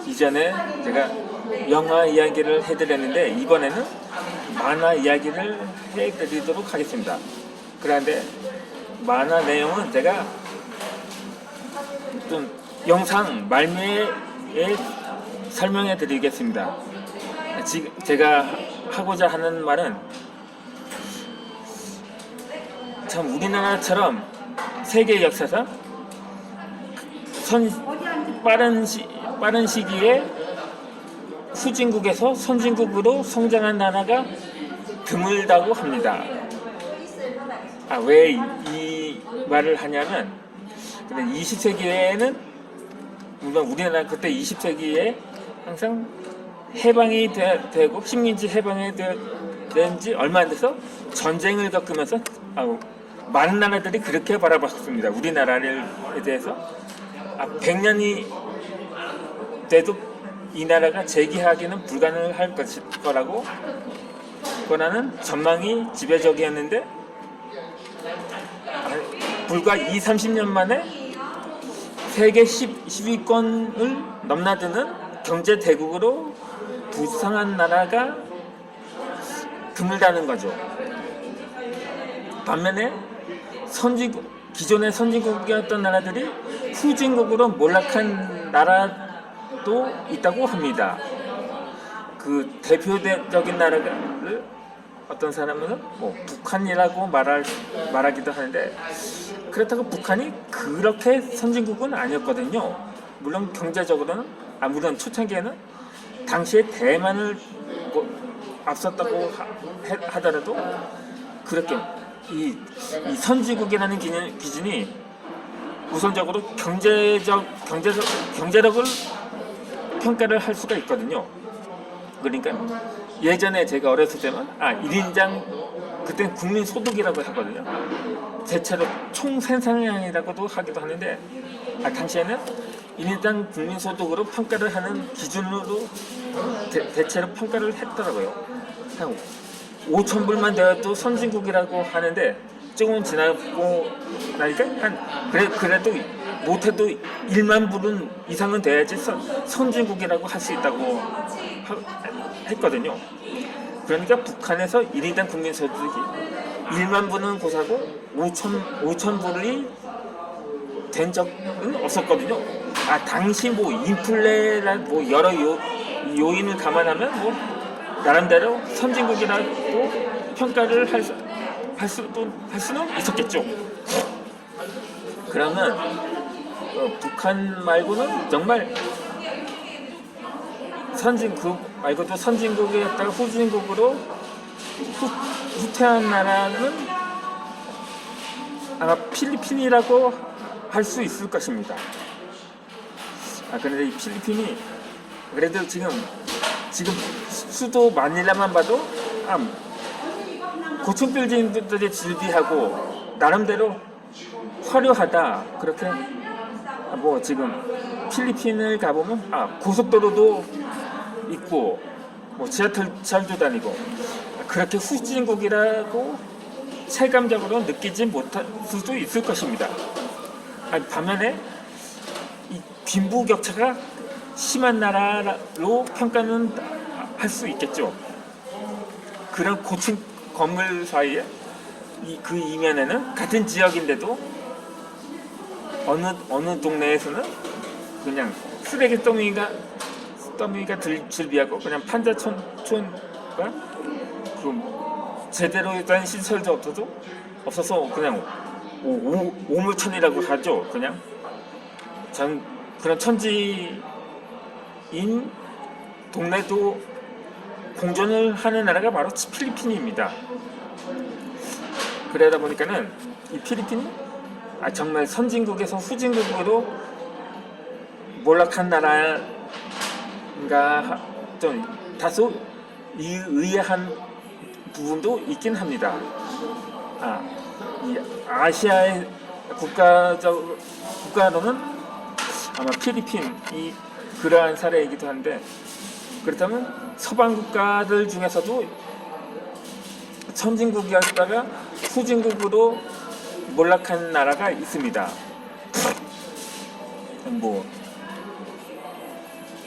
이전에 제가 영화 이야기를 해드렸는데 이번에는 만화 이야기를 해드리도록 하겠습니다. 그런데 만화 내용은 제가 좀 영상 말미에 설명해 드리겠습니다. 지금 제가 하고자 하는 말은 참 우리나라처럼 세계 역사상 빠른 시기에 후진국에서 선진국으로 성장한 나라가 드물다고 합니다. 왜 이 말을 하냐면 20세기에는 물론 우리나라 그때 20세기에 항상 해방이 되고 식민지 해방이 된 지 얼마 안 돼서 전쟁을 겪으면서 많은 나라들이 그렇게 바라봤습니다. 우리나라에 대해서 100년이 돼도 이 나라가 재기하기는 불가능할 거라고 권하는 전망이 지배적이었는데 불과 20-30년 만에 세계 10위권을 넘나드는 경제 대국으로 부상한 나라가 드물다는 거죠. 반면에 기존의 선진국이었던 나라들이 후진국으로 몰락한 나라도 있다고 합니다. 그 대표적인 나라를 어떤 사람은 북한이라고 말하기도 하는데 그렇다고 북한이 그렇게 선진국은 아니었거든요. 물론 경제적으로는 물론 초창기에는 당시에 대만을 앞섰다고 하더라도 그렇게 이 선진국이라는 기준이 우선적으로 경제력을 평가를 할 수가 있거든요. 그러니까 예전에 제가 어렸을 때는 1인당 그때는 국민소득이라고 하거든요. 대체로 총생산량이라고도 하기도 하는데 당시에는 1인당 국민소득으로 평가를 하는 기준으로 대체로 평가를 했더라고요. 한 5,000불만 되어도 선진국이라고 하는데 조금 지나고 나니까 그래도 못해도 1만 불은 이상은 돼야지 선진국이라고 할 수 있다고 했거든요. 그러니까 북한에서 1인당 국민소득이 1만 불은 고사고 5천 불이 된 적은 없었거든요. 당시 인플레나 여러 요인을 감안하면 나름대로 선진국이라고 평가를 할 수는 있었겠죠. 그러면 북한 말고는 정말 선진국 말고도 선진국이었다가 후진국으로 후퇴한 나라는 아마 필리핀이라고 할 수 있을 것입니다. 그런데 이 필리핀이 그래도 지금 수도 마닐라만 봐도 고층 빌딩들이 즐비하고 나름대로 화려하다 그렇게 지금 필리핀을 가보면 고속도로도 있고 지하철도 다니고 그렇게 후진국이라고 체감적으로 느끼지 못할 수도 있을 것입니다. 반면에 이 빈부격차가 심한 나라로 평가는 할 수 있겠죠. 그런 고층 건물 사이에 그 이면에는 같은 지역인데도 어느 동네에서는 그냥 쓰레기 더미가 즐비하고 그냥 판자촌과 제대로 된 시설도 없어서 그냥 오물천이라고 하죠. 그냥 그런 천지인 동네도 공존을 하는 나라가 바로 필리핀입니다. 그러다 보니까는 이 필리핀이 정말 선진국에서 후진국으로 몰락한 나라인가 좀 다소 의아한 부분도 있긴 합니다. 이 아시아의 국가로는 아마 필리핀이 그러한 사례이기도 한데 그렇다면 서방 국가들 중에서도 선진국이었다가 후진국으로 몰락한 나라가 있습니다.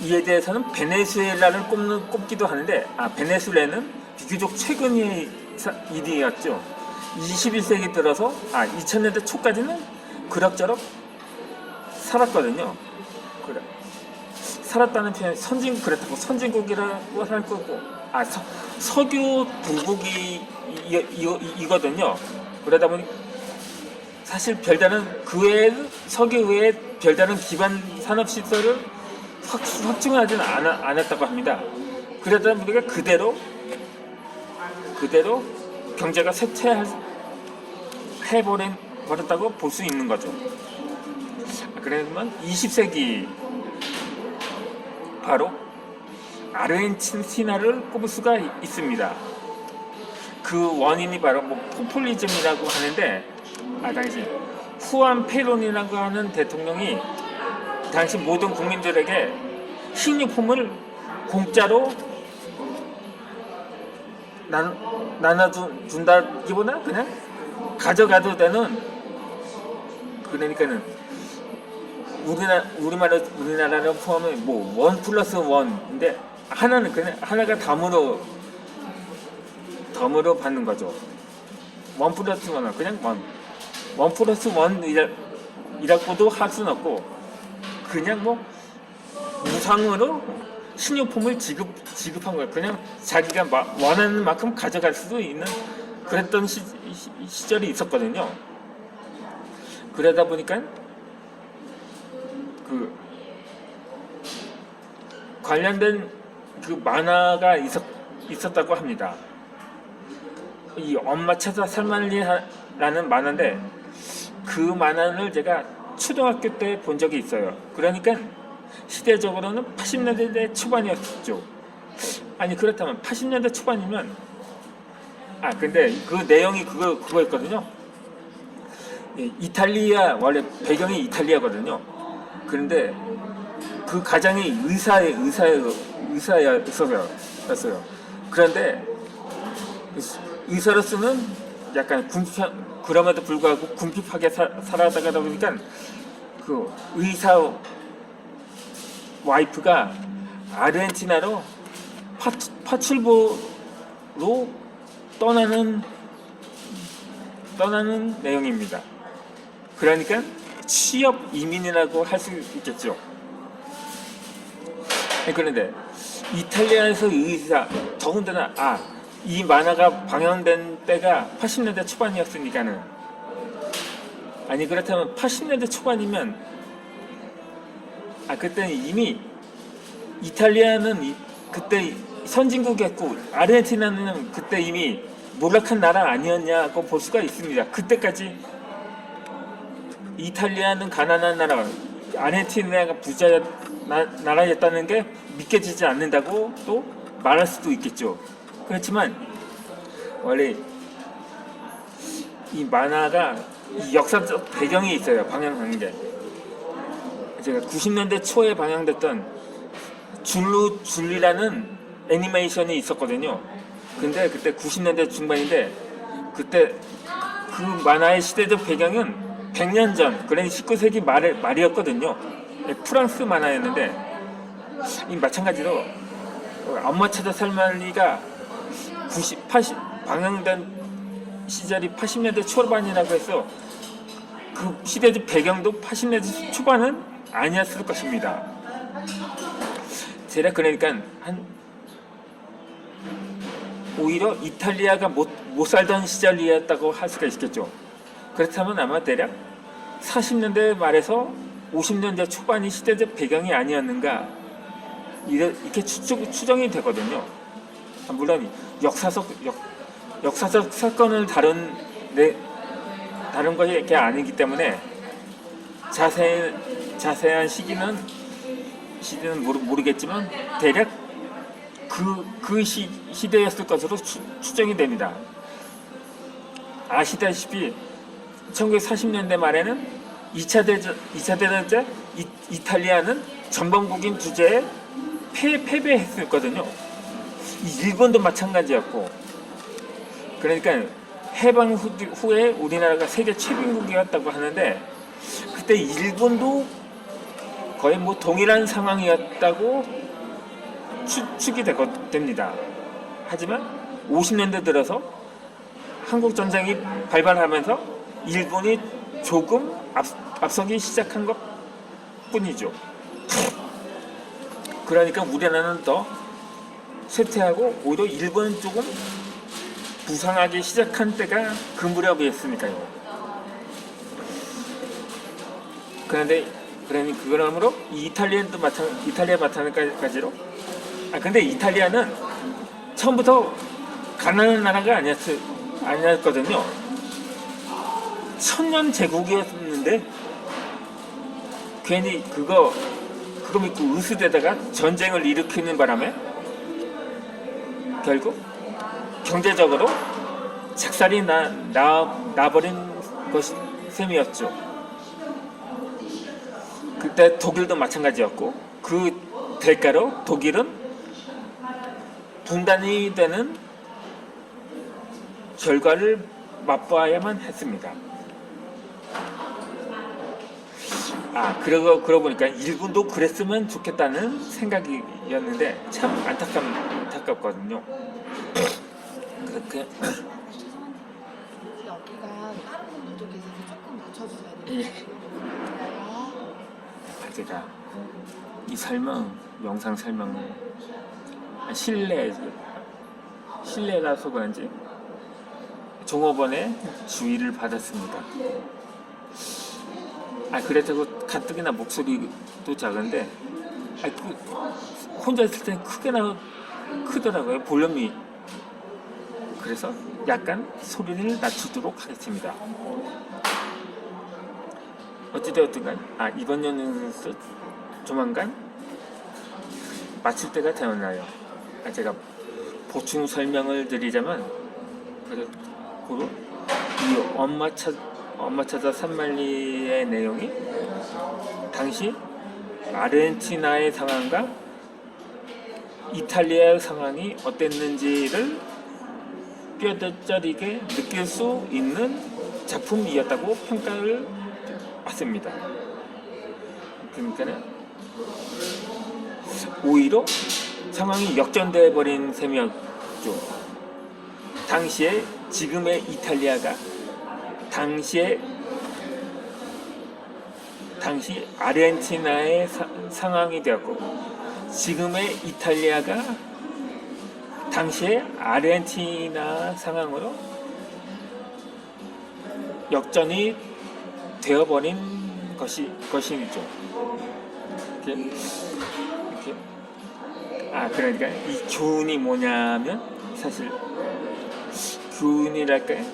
이에 대해서는 베네수엘라를 꼽기도 하는데, 베네수엘라는 비교적 최근의 일이었죠. 21세기 들어서 2000년대 초까지는 그럭저럭 살았거든요. 그래. 살았다는 표현 그렇다고 선진국이라고 할 거고, 석유 부국이거든요. 그러다 보니 사실 별다른 그 외에 석유 외에 별다른 기반 산업 시설을 확충하지는 않았다고 합니다. 그러다 보니까 그대로 경제가 쇠퇴해버렸다고 볼 수 있는 거죠. 그러면 20세기 바로 아르헨티나를 꼽을 수가 있습니다. 그 원인이 바로 포퓰리즘이라고 하는데, 당시 후안 페론이라고 하는 대통령이 당시 모든 국민들에게 식료품을 공짜로 나눠준다기보다 그냥 가져가도 되는, 그러니까는 우리나라를 포함해 1+1인데 하나가 덤으로 받는 거죠. 1+1은 그냥 1+1이라고도 할 수는 없고, 그냥 무상으로 식료품을 지급한 거예요. 그냥 자기가 원하는 만큼 가져갈 수도 있는 그랬던 시절이 있었거든요. 그러다 보니까 그 관련된 그 만화가 있었다고 합니다. 이 엄마 찾아 살만리라는 만화인데, 그 만화를 제가 초등학교 때 본 적이 있어요. 그러니까 시대적으로는 80년대 초반이었죠. 그렇다면 80년대 초반이면 근데 그 내용이 그거였거든요. 이탈리아, 원래 배경이 이탈리아거든요. 그런데 그 가장이 의사였어요. 그런데 의사로서는 약간 그럼에도 불구하고 궁핍하게 살아가다 보니까 그 의사 와이프가 아르헨티나로 파출부로 떠나는 내용입니다. 그러니까 취업 이민이라고 할 수 있겠죠. 그런데 이탈리아에서 더군다나 이 만화가 방영된 때가 80년대 초반이었으니까는, 그렇다면 80년대 초반이면 그때는 이미 이탈리아는 그때 선진국이었고 아르헨티나는 그때 이미 몰락한 나라 아니었냐고 볼 수가 있습니다. 그때까지 이탈리아는 가난한 나라, 아르헨티나가 부자 나라였다는 게 믿겨지지 않는다고 또 말할 수도 있겠죠. 그렇지만 원래 이 만화가 이 역사적 배경이 있어요. 방영한 게 제가 90년대 초에 방영됐던 줄리라는 애니메이션이 있었거든요. 근데 그때 90년대 중반인데, 그때 그 만화의 시대적 배경은 100년 전, 그러니 19세기 말이었거든요. 프랑스 만화였는데, 마찬가지로 엄마 찾아 살만리가 방영된 시절이 80년대 초반이라고 해서 그 시대적 배경도 80년대 초반은 아니었을 것입니다. 제가 그러니까 오히려 이탈리아가 못 살던 시절이었다고 할 수가 있겠죠. 그렇다면 아마 대략 40년대 말에서 50년대 초반이 시대적 배경이 아니었는가, 이렇게 추정이 되거든요. 물론 역사적 사건을 다룬 것이 아니기 때문에 자세한 시기는 모르겠지만 대략 그 시대였을 것으로 추정이 됩니다. 아시다시피 1940년대 말에는 2차 대전 때 이탈리아는 전범국인 주제에 패배했었거든요. 일본도 마찬가지였고, 그러니까 해방 후에 우리나라가 세계 최빈국이었다고 하는데, 그때 일본도 거의 뭐 동일한 상황이었다고 추측이 됩니다. 하지만 50년대 들어서 한국 전쟁이 발발하면서 일본이 조금 앞서기 시작한 것 뿐이죠. 그러니까 우리나라는 더 쇠퇴하고 오히려 일본은 조금 부상하기 시작한 때가 그 무렵이었으니까요. 그러므로 이탈리아도 이탈리아 마찬가지로. 근데 이탈리아는 처음부터 가난한 나라가 아니었거든요. 천년 제국이었는데 괜히 그거 믿고 의수되다가 전쟁을 일으키는 바람에 결국 경제적으로 작살이 나버린 셈이었죠. 그때 독일도 마찬가지였고 그 대가로 독일은 분단이 되는 결과를 맛봐야만 했습니다. 그러고 보니까 일본도 그랬으면 좋겠다는 생각이었는데 참 안타깝거든요. 그렇게 여기가 다른 분들도 계셔서 조금 맞춰주셔야 돼요. 제가 이 영상 설명을 실내라서 그런지 종업원의 주의를 받았습니다. 그래서 가뜩이나 목소리도 작은데 혼자 있을 때는 크더라고요, 볼륨이. 그래서 약간 소리를 낮추도록 하겠습니다. 어찌되었든 간 이번 연에서 조만간 마칠 때가 되었나요? 제가 보충 설명을 드리자면 이 엄마 찾아 산말리의 내용이 당시 아르헨티나의 상황과 이탈리아의 상황이 어땠는지를 뼈저리게 느낄 수 있는 작품이었다고 평가를 받습니다. 그러니까 오히려 상황이 역전돼 버린 셈이었죠. 당시에 지금의 이탈리아가 당시 아르헨티나의 상황이 되었고, 지금의 이탈리아가 당시의 아르헨티나 상황으로 역전이 되어버린 것이죠. 이렇게. 그러니까 이 교훈이 뭐냐면, 사실 교훈이랄까요?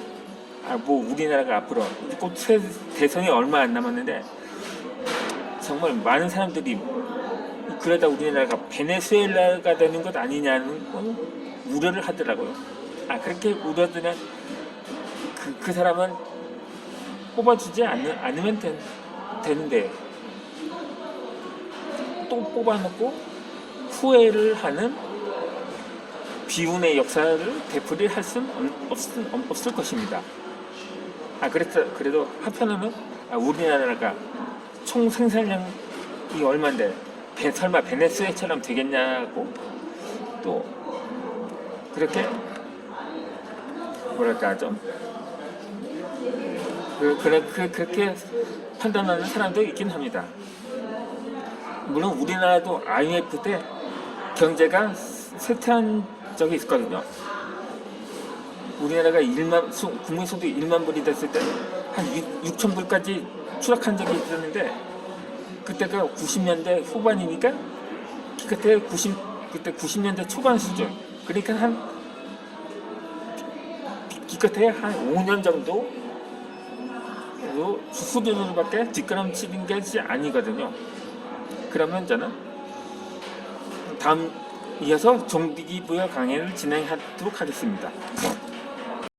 우리나라가 앞으로 곧 대선이 얼마 안 남았는데 정말 많은 사람들이 그러다 우리나라가 베네수엘라가 되는 것 아니냐는 건 우려를 하더라고요. 그렇게 우려드는 그 사람은 뽑아주지 않으면 되는데 또 뽑아놓고 후회를 하는 비운의 역사를 되풀이할 수는 없을 것입니다. 그래도 한편으로는 우리나라가 총 생산량이 얼마인데 설마 베네수엘처럼 되겠냐고, 또 그렇게 좀 그렇게 판단하는 사람도 있긴 합니다. 물론 우리나라도 IMF 때 경제가 쇠퇴한 적이 있었거든요. 우리나라가 국민소득 1만 불이 됐을 때 한 6천 불까지 추락한 적이 있었는데, 그때가 90년대 후반이니까 그때 90년대 초반 수준. 그러니까 기껏해야 한 5년 정도 수준으로밖에 뒷걸음치는 것이 아니거든요. 그러면 저는 이어서 종비기 부여 강의를 진행하도록 하겠습니다.